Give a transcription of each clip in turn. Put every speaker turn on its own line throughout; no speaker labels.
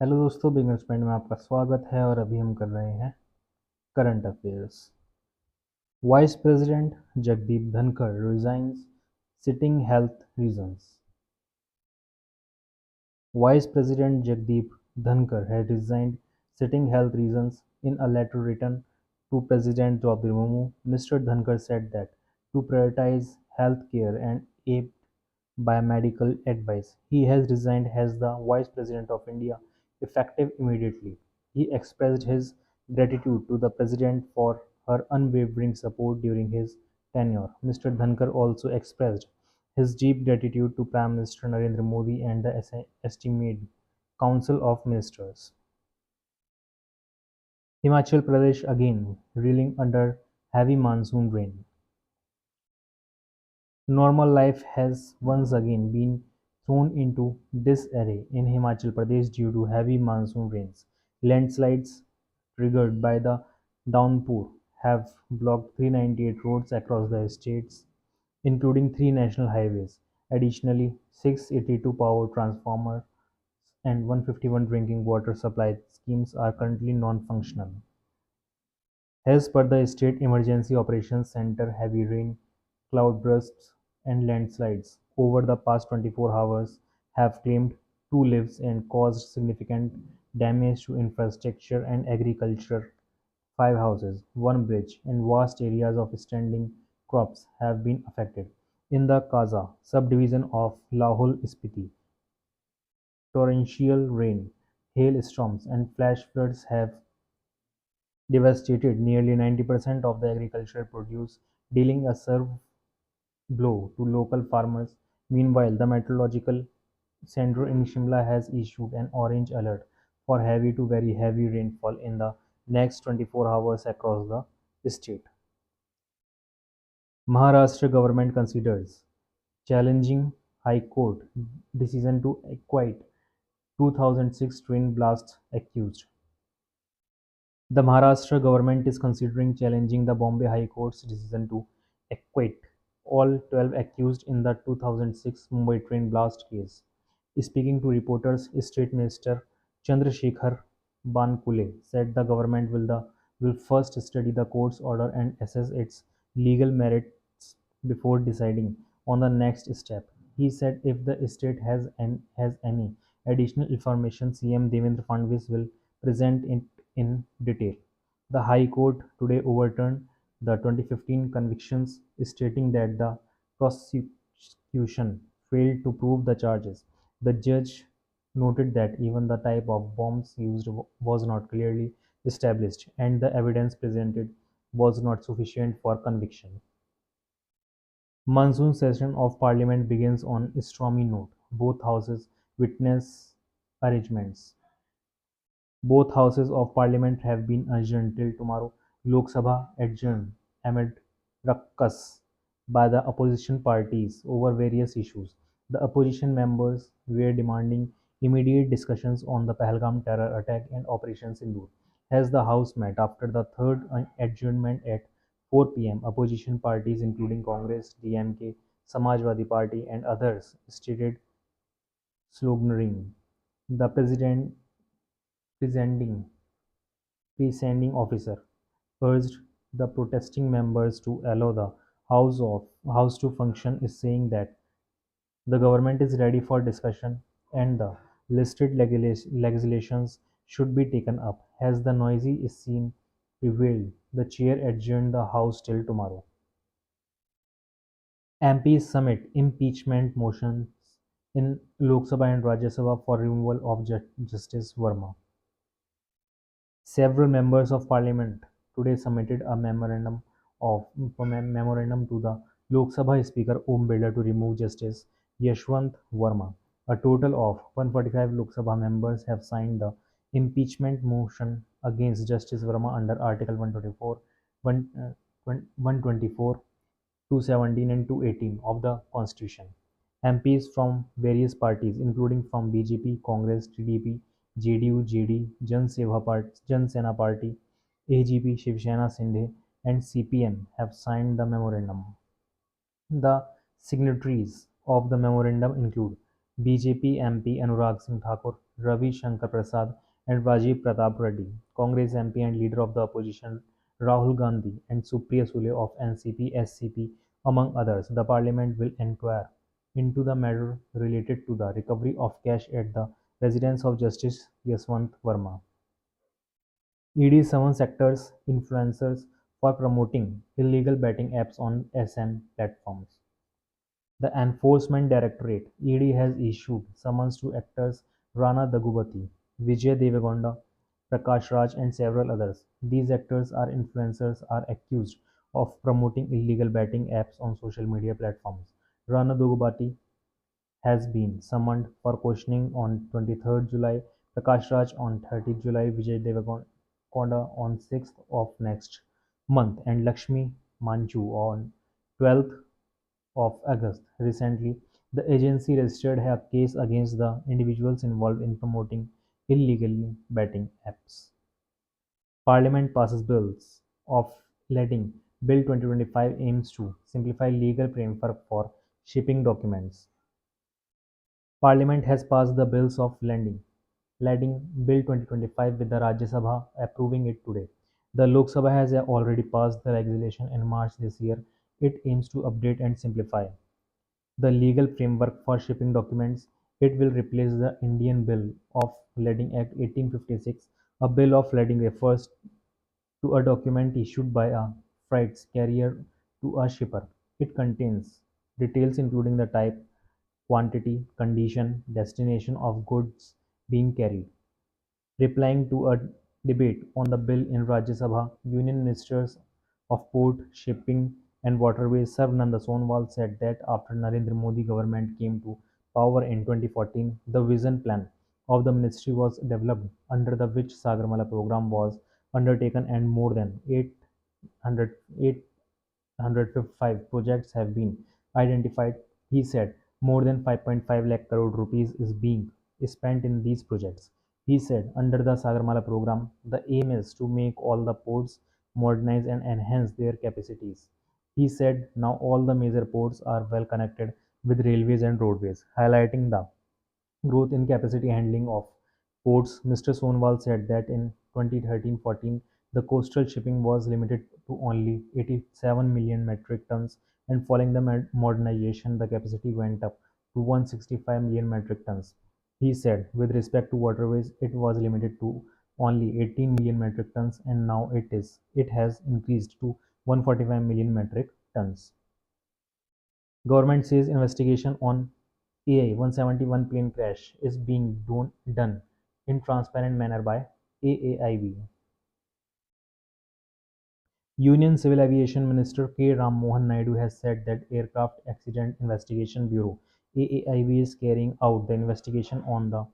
Hello दोस्तों, beginners band में आपका स्वागत है और अभी हम कर रहे हैं current affairs. Vice president Jagdeep Dhankhar resigns sitting health reasons. Vice President Jagdeep Dhankar had resigned citing health reasons. In a letter written to President Draupadi Murmu, Mr. Dhankar said that to prioritize health care and aid by medical advice, he has resigned as the Vice President of India effective immediately. He expressed his gratitude to the President for her unwavering support during his tenure. Mr. Dhankar also expressed his deep gratitude to Prime Minister Narendra Modi and the esteemed Council of Ministers. Himachal Pradesh again reeling under heavy monsoon rain. Normal life has once again been thrown into disarray in Himachal Pradesh due to heavy monsoon rains. Landslides triggered by the downpour have blocked 398 roads across the states, including three national highways. Additionally, 682 power transformers and 151 drinking water supply schemes are currently non-functional. As per the State Emergency Operations Center, heavy rain, cloudbursts, and landslides over the past 24 hours have claimed two lives and caused significant damage to infrastructure and agriculture. Five houses, one bridge, and vast areas of standing crops have been affected. In the Kaza subdivision of Lahore Spiti, torrential rain, hailstorms, and flash floods have devastated nearly 90% of the agricultural produce, dealing a severe blow to local farmers. Meanwhile, the Meteorological Centre in Shimla has issued an orange alert for heavy to very heavy rainfall in the next 24 hours across the state. Maharashtra government considers challenging High Court decision to acquit 2006 train blast accused. The Maharashtra government is considering challenging the Bombay High Court's decision to acquit all 12 accused in the 2006 Mumbai train blast case. Speaking to reporters, State Minister Chandrasekhar Bankule said the government will first study the court's order and assess its legal merits before deciding on the next step. He said if the state has any additional information, CM Devendra Fadnavis will present it in detail. The High Court today overturned the 2015 convictions, stating that the prosecution failed to prove the charges. The judge noted that even the type of bombs used was not clearly established and the evidence presented was not sufficient for conviction. Monsoon session of Parliament begins on a stormy note. Both houses witness arrangements. Both houses of parliament have been adjourned till tomorrow. Lok Sabha adjourned amid ruckus by the opposition parties over various issues. The opposition members were demanding immediate discussions on the Pahalgam terror attack and Operation Sindoor. As the House met after the third adjournment at 4 p.m., opposition parties including Congress, DMK, Samajwadi Party and others stated sloganeering. The presiding presiding officer urged the protesting members to allow the House to function, is saying that the government is ready for discussion and the listed legislations should be taken up. As the noisy scene prevailed, the chair adjourned the House till tomorrow. MPs submit impeachment motions in Lok Sabha and Rajya Sabha for removal of Justice Verma. Several members of parliament today submitted a memorandum to the Lok Sabha Speaker Om Birla to remove Justice Yashwant Verma. A total of 145 Lok Sabha members have signed the impeachment motion against Justice Verma under Article 124, 124, 217 and 218 of the Constitution. MPs from various parties, including from BJP, Congress, TDP, JDU, JD, Jan Sena Party, AGP, Shiv Sena Sindhe, and CPM, have signed the memorandum. The signatories of the memorandum include BJP MP Anurag Singh Thakur, Ravi Shankar Prasad, and Rajiv Pratap Reddy, Congress MP and leader of the opposition Rahul Gandhi, and Supriya Sule of NCP SCP, among others. The parliament will inquire into the matter related to the recovery of cash at the residence of Justice Yaswant Verma. ED summons actors, influencers for promoting illegal betting apps on SM platforms. The Enforcement Directorate (ED) has issued summons to actors Rana Daggubati, Vijay Deverakonda, Prakash Raj, and several others. These actors or influencers are accused of promoting illegal betting apps on social media platforms. Rana Daggubati has been summoned for questioning on 23rd July, Prakash Raj on 30th July, Vijay Deverakonda on 6th of next month, and Lakshmi Manchu on 12th of August. Recently, the agency registered a case against the individuals involved in promoting illegal betting apps. Parliament passes bills of lading. Bill 2025 aims to simplify legal framework for shipping documents. Parliament has passed the bills of lading Bill 2025 with the Rajya Sabha approving it today. The Lok Sabha has already passed the legislation in March this year. It aims to update and simplify the legal framework for shipping documents. It will replace the Indian Bill of Lading Act 1856. A bill of lading refers to a document issued by a freight carrier to a shipper. It contains details including the type, quantity, condition, destination of goods being carried. Replying to a debate on the bill in Rajya Sabha, Union Ministers of Port, Shipping and Waterways Sarvananda Sonowal said that after Narendra Modi government came to power in 2014, the vision plan of the ministry was developed, under the which Sagarmala program was undertaken, and more than 800, 805 projects have been identified. He said more than 5.5 lakh crore rupees is being spent in these projects. He said under the Sagarmala program, the aim is to make all the ports modernize and enhance their capacities. He said now all the major ports are well connected with railways and roadways, highlighting the growth in capacity handling of ports. Mr. Sonwal said that in 2013-14, the coastal shipping was limited to only 87 million metric tons, and following the modernization, the capacity went up to 165 million metric tons. He said, with respect to waterways, it was limited to only 18 million metric tons, and now it has increased to 145 million metric tons. Government says investigation on AI-171 plane crash is being done in transparent manner by AAIB. Union Civil Aviation Minister K. Ram Mohan Naidu has said that Aircraft Accident Investigation Bureau (AAIB) is carrying out the investigation on the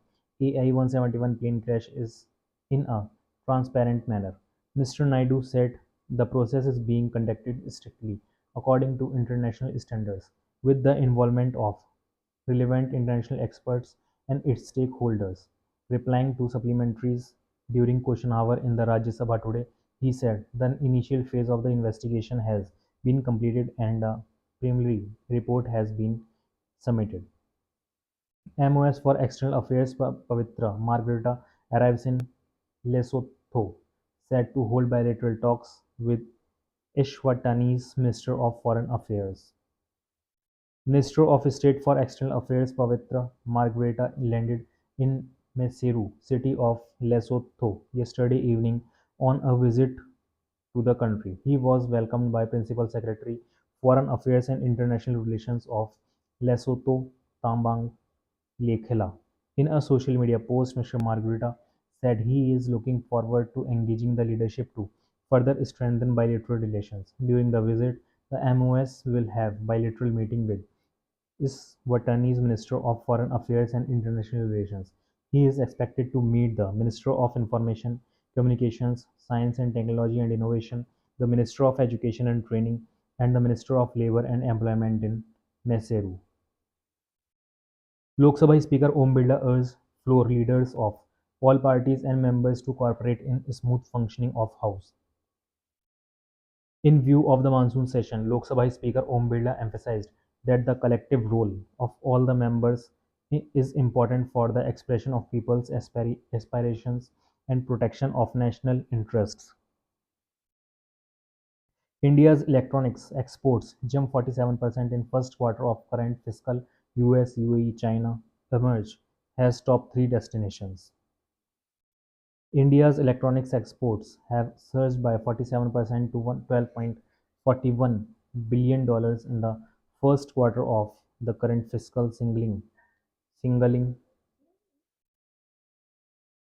AI-171 plane crash is in a transparent manner. Mr. Naidu said the process is being conducted strictly according to international standards, with the involvement of relevant international experts and its stakeholders. Replying to supplementaries during question hour in the Rajya Sabha today, he said the initial phase of the investigation has been completed and a preliminary report has been submitted. MOS for External Affairs Pavitra Margarita arrives in Lesotho, set to hold bilateral talks with Eswatini's Minister of Foreign Affairs. Minister of State for External Affairs Pavitra Margareta landed in Maseru, city of Lesotho, yesterday evening on a visit to the country. He was welcomed by Principal Secretary, Foreign Affairs and International Relations of Lesotho, Tambang Lekhela. In a social media post, Mr. Margarita said he is looking forward to engaging the leadership to further strengthen bilateral relations. During the visit, the MOS will have bilateral meeting with Eswatini's Minister of Foreign Affairs and International Relations. He is expected to meet the Minister of Information, Communications, Science and Technology and Innovation, the Minister of Education and Training, and the Minister of Labour and Employment in Maseru. Lok Sabha Speaker Om Birla urged floor leaders of all parties and members to cooperate in smooth functioning of House. In view of the monsoon session, Lok Sabha Speaker Om Birla emphasized that the collective role of all the members is important for the expression of people's aspirations and protection of national interests. India's electronics exports jumped 47% in first quarter of current fiscal. US, UAE, China emerge as top three destinations. India's electronics exports have surged by 47% to $12.41 billion in the first quarter of the current fiscal, singling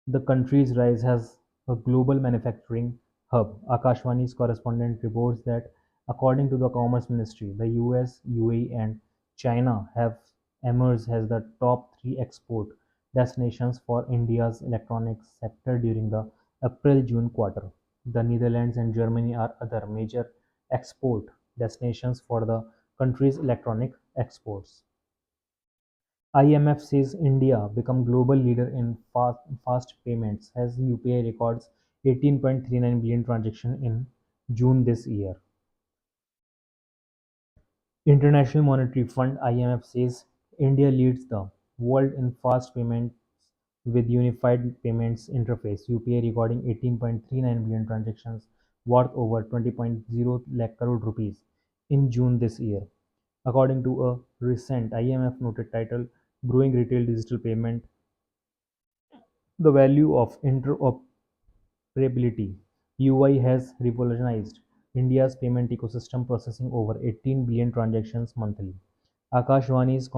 the country's rise as a global manufacturing hub. Akashvani's correspondent reports that, according to the Commerce Ministry, the US, UAE, and China have emerged as the top three export destinations for India's electronics sector during the April-June quarter. The Netherlands and Germany are other major export destinations for the country's electronic exports. IMF says India become global leader in fast payments as UPI records 18.39 billion transactions in June this year. International Monetary Fund (IMF) says India leads the world in fast payments with Unified Payments Interface (UPI) recording 18.39 billion transactions worth over 20.0 lakh crore rupees in June this year. According to a recent IMF noted title, Growing Retail Digital Payment, the value of interoperability (UI) has revolutionized India's payment ecosystem, processing over 18 billion transactions monthly. Akashvani's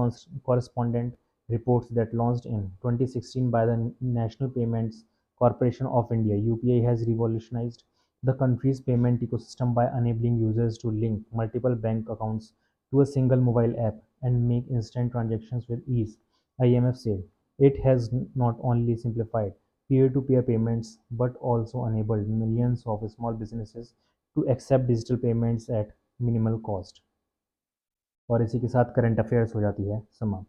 correspondent reports that launched in 2016 by the National Payments Corporation of India, UPI has revolutionized the country's payment ecosystem by enabling users to link multiple bank accounts to a single mobile app and make instant transactions with ease. IMF said it has not only simplified peer-to-peer payments but also enabled millions of small businesses to accept digital payments at minimal cost. और इसी के साथ current affairs हो जाती है समाप्त।